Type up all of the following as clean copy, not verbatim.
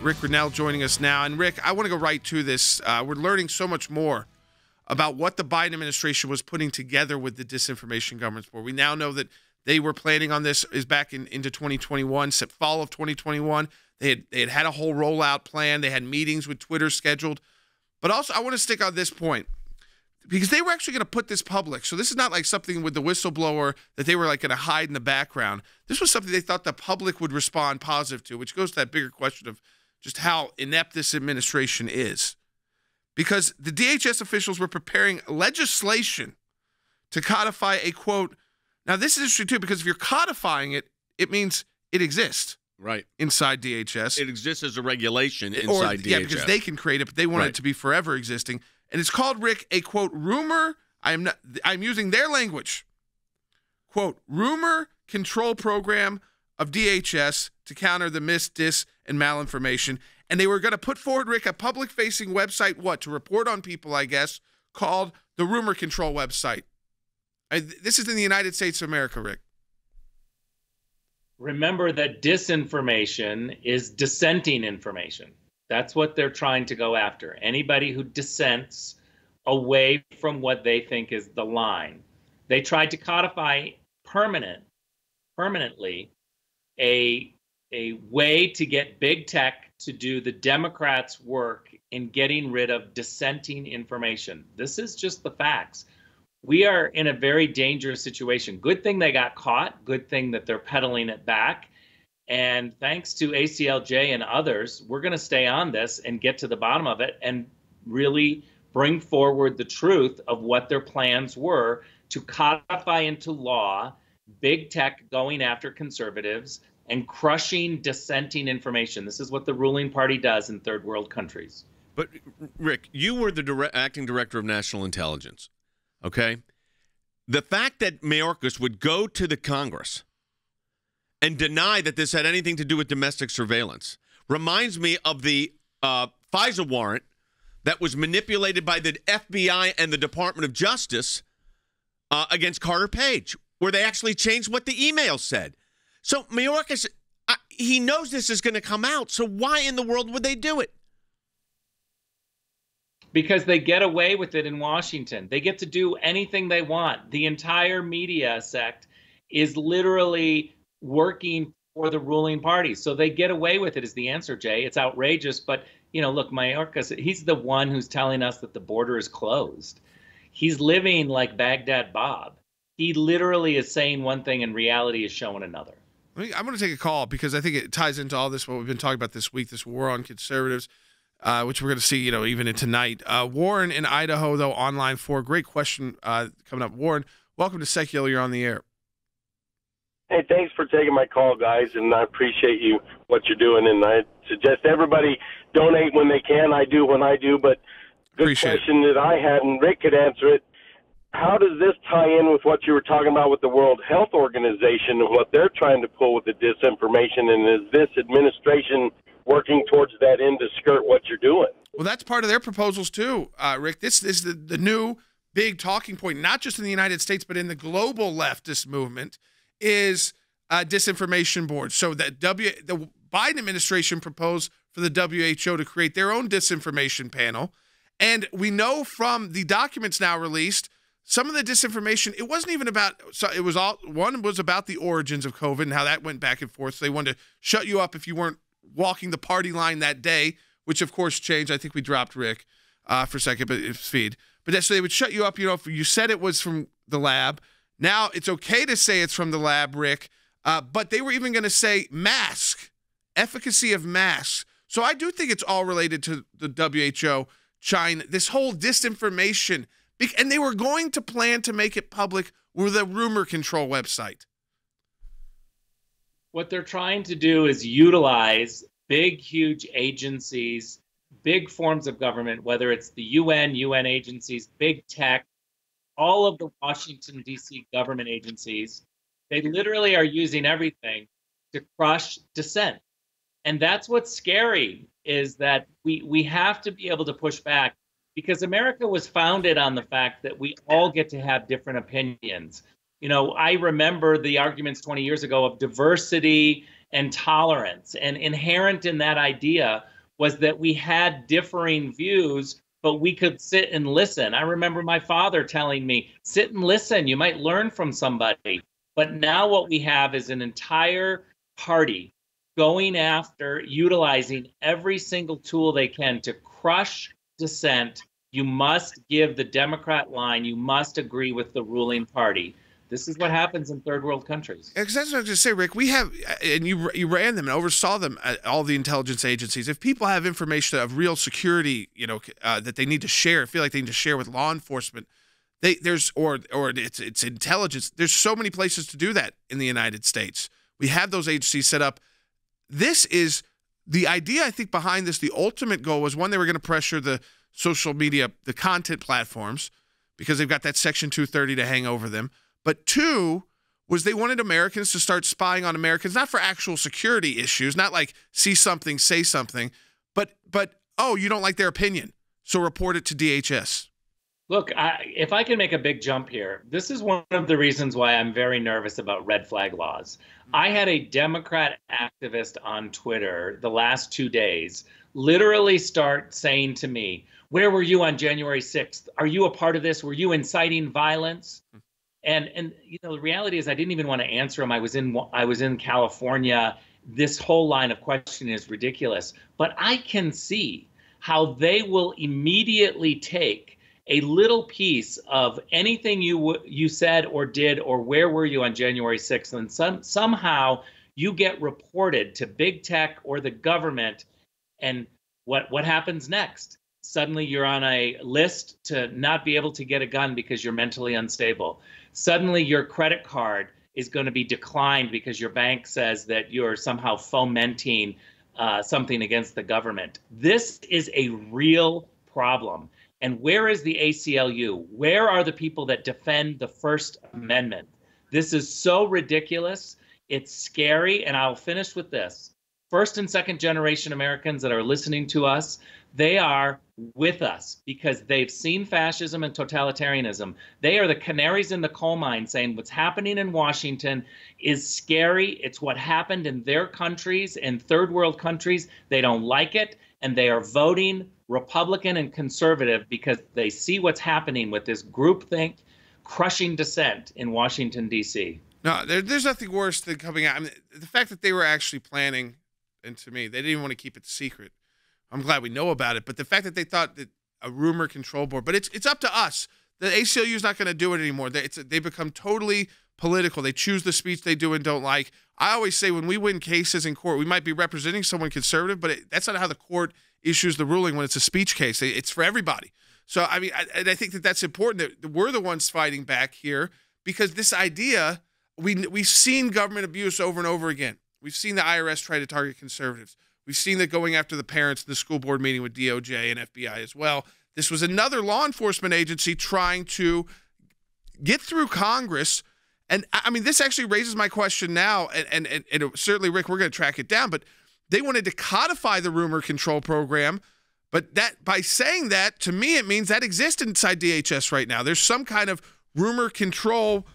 Rick Grinnell joining us now. And Rick, I want to go right to this. We're learning so much more about what the Biden administration was putting together with the Disinformation Governance Board. We now know that they were planning on this is back into 2021, fall of 2021. They had a whole rollout plan. They had meetings with Twitter scheduled. But also, I want to stick on this point because they were actually going to put this public. So this is not like something with the whistleblower that they were like going to hide in the background. This was something they thought the public would respond positive to, which goes to that bigger question of just how inept this administration is. Because the DHS officials were preparing legislation to codify a, quote, now this is interesting too, because if you're codifying it, it means it exists. Right. Inside DHS. It exists as a regulation inside DHS. Yeah, because they can create it, but they want it to be forever existing. And it's called, Rick, a, quote, rumor, I'm using their language, quote, rumor control program of DHS to counter the mis, dis, and malinformation. And they were going to put forward, Rick, a public-facing website, to report on people, I guess, called the Rumor Control website. This is in the United States of America, Rick. Remember that disinformation is dissenting information. That's what they're trying to go after. Anybody who dissents away from what they think is the line. They tried to codify permanently a way to get big tech to do the Democrats' work in getting rid of dissenting information. This is just the facts. We are in a very dangerous situation. Good thing they got caught. Good thing that they're peddling it back. And thanks to ACLJ and others, we're going to stay on this and get to the bottom of it and really bring forward the truth of what their plans were to codify into law big tech going after conservatives and crushing dissenting information. This is what the ruling party does in third world countries. But, Rick, you were the acting director of national intelligence, okay? The fact that Mayorkas would go to the Congress and deny that this had anything to do with domestic surveillance reminds me of the FISA warrant that was manipulated by the FBI and the Department of Justice against Carter Page, where they actually changed what the email said. So Mayorkas, he knows this is going to come out. So why in the world would they do it? Because they get away with it in Washington. They get to do anything they want. The entire media sect is literally working for the ruling party. So they get away with it is the answer, Jay. It's outrageous. But, you know, look, Mayorkas, he's the one who's telling us that the border is closed. He's living like Baghdad Bob. He literally is saying one thing and reality is showing another. I'm going to take a call because I think it ties into all this, what we've been talking about this week, this war on conservatives, which we're going to see, you know, even in tonight. Warren in Idaho, though, on line 4. Great question coming up. Warren, welcome to Secular. You're on the air. Hey, thanks for taking my call, guys, and I appreciate what you're doing. And I suggest everybody donate when they can. I do when I do, but good question that I had, and Rick could answer it. How does this tie in with what you were talking about with the World Health Organization and what they're trying to pull with the disinformation? And is this administration working towards that end to skirt what you're doing? Well, that's part of their proposals too, Rick. This is the new big talking point, not just in the United States, but in the global leftist movement, is disinformation boards. So that the Biden administration proposed for the WHO to create their own disinformation panel. And we know from the documents now released, some of the disinformation, it wasn't even about, so it was all, one was about the origins of COVID and how that went back and forth. So they wanted to shut you up if you weren't walking the party line that day, which of course changed. I think we dropped Rick for a second, but it's feed. But so they would shut you up, you know, if you said it was from the lab. Now it's okay to say it's from the lab, Rick, but they were even going to say mask, efficacy of masks. So I do think it's all related to the WHO, China, this whole disinformation. And they were going to plan to make it public with a rumor control website. What they're trying to do is utilize big, huge agencies, big forms of government, whether it's the UN agencies, big tech, all of the Washington, D.C. government agencies. They literally are using everything to crush dissent. And that's what's scary, is that we have to be able to push back, because America was founded on the fact that we all get to have different opinions. You know, I remember the arguments 20 years ago of diversity and tolerance, and inherent in that idea was that we had differing views, but we could sit and listen. I remember my father telling me, sit and listen, you might learn from somebody. But now what we have is an entire party going after, utilizing every single tool they can to crush dissent. You must give the Democrat line. You must agree with the ruling party. This is what happens in third world countries. Because that's what I was going to say, Rick. We have, and you ran them and oversaw them at all the intelligence agencies. If people have information of real security, that they need to share, feel like they need to share with law enforcement, or it's intelligence. There's so many places to do that in the United States. We have those agencies set up. This is the idea, I think, behind this. The ultimate goal was, one, they were going to pressure the social media, the content platforms, because they've got that Section 230 to hang over them. But two was they wanted Americans to start spying on Americans, not for actual security issues, not like see something, say something, but oh, you don't like their opinion, so report it to DHS. Look, if I can make a big jump here, this is one of the reasons why I'm very nervous about red flag laws. I had a Democrat activist on Twitter the last 2 days literally start saying to me, where were you on January 6th? Are you a part of this? Were you inciting violence? And the reality is I didn't even want to answer him. I was in California. This whole line of questioning is ridiculous. But I can see how they will immediately take a little piece of anything you said or did, or where were you on January 6th, and somehow you get reported to big tech or the government, and what happens next? Suddenly you're on a list to not be able to get a gun because you're mentally unstable. Suddenly your credit card is going to be declined because your bank says that you're somehow fomenting something against the government. This is a real problem. And where is the ACLU? Where are the people that defend the First Amendment? This is so ridiculous. It's scary. And I'll finish with this. First and second generation Americans that are listening to us, they are with us because they've seen fascism and totalitarianism. They are the canaries in the coal mine saying what's happening in Washington is scary. It's what happened in their countries, in third world countries. They don't like it, and they are voting Republican and conservative because they see what's happening with this groupthink crushing dissent in Washington, D.C. No, there's nothing worse than coming out. I mean, the fact that they were actually planning, and to me, they didn't even want to keep it secret. I'm glad we know about it, but the fact that they thought that a rumor control board, but it's up to us. The ACLU is not going to do it anymore. They become totally political. They choose the speech they do and don't like. I always say when we win cases in court, we might be representing someone conservative, but that's not how the court issues the ruling when it's a speech case. It's for everybody. So, I mean, I think that's important that we're the ones fighting back here, because this idea, we've seen government abuse over and over again. We've seen the IRS try to target conservatives. We've seen that going after the parents in the school board meeting with DOJ and FBI as well. This was another law enforcement agency trying to get through Congress. And, I mean, this actually raises my question now, and certainly, Rick, we're going to track it down, but they wanted to codify the rumor control program. But that, by saying that, to me, it means that exists inside DHS right now. There's some kind of rumor control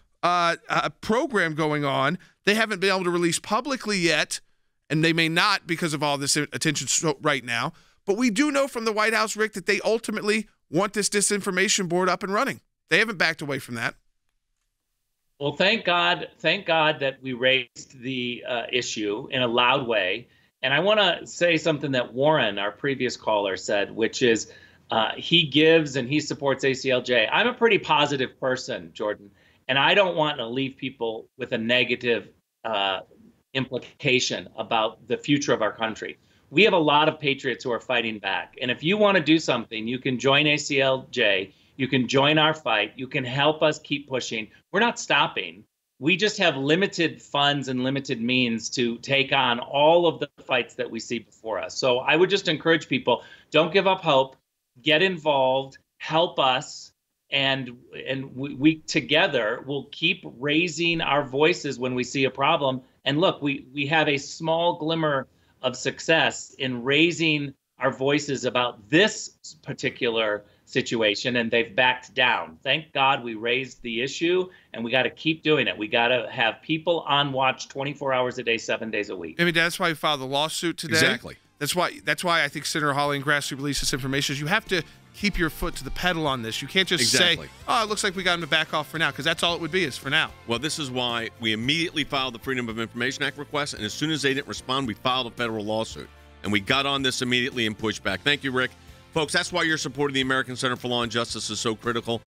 program going on. They haven't been able to release publicly yet, and they may not because of all this attention right now. But we do know from the White House, Rick, that they ultimately want this disinformation board up and running. They haven't backed away from that. Well, thank God that we raised the issue in a loud way. And I want to say something that Warren, our previous caller, said, which is he gives and he supports ACLJ. I'm a pretty positive person, Jordan, and I don't want to leave people with a negative implication about the future of our country. We have a lot of patriots who are fighting back. And if you want to do something, you can join ACLJ. You can join our fight. You can help us keep pushing. We're not stopping. We just have limited funds and limited means to take on all of the fights that we see before us. So I would just encourage people, don't give up hope, get involved, help us, and we together will keep raising our voices when we see a problem. And look, we have a small glimmer of success in raising our voices about this particular situation, and they've backed down. Thank God we raised the issue, and we got to keep doing it. We got to have people on watch 24 hours a day, 7 days a week. I mean, that's why we filed the lawsuit today. Exactly. That's why I think Senator Hawley and Grassley released this information. Is you have to keep your foot to the pedal on this. You can't just say, "Oh, it looks like we got him to back off for now," because that's all it would be, is for now. Well, this is why we immediately filed the Freedom of Information Act request, and as soon as they didn't respond, we filed a federal lawsuit. And we got on this immediately and pushed back. Thank you, Rick. Folks, that's why your support of the American Center for Law and Justice is so critical.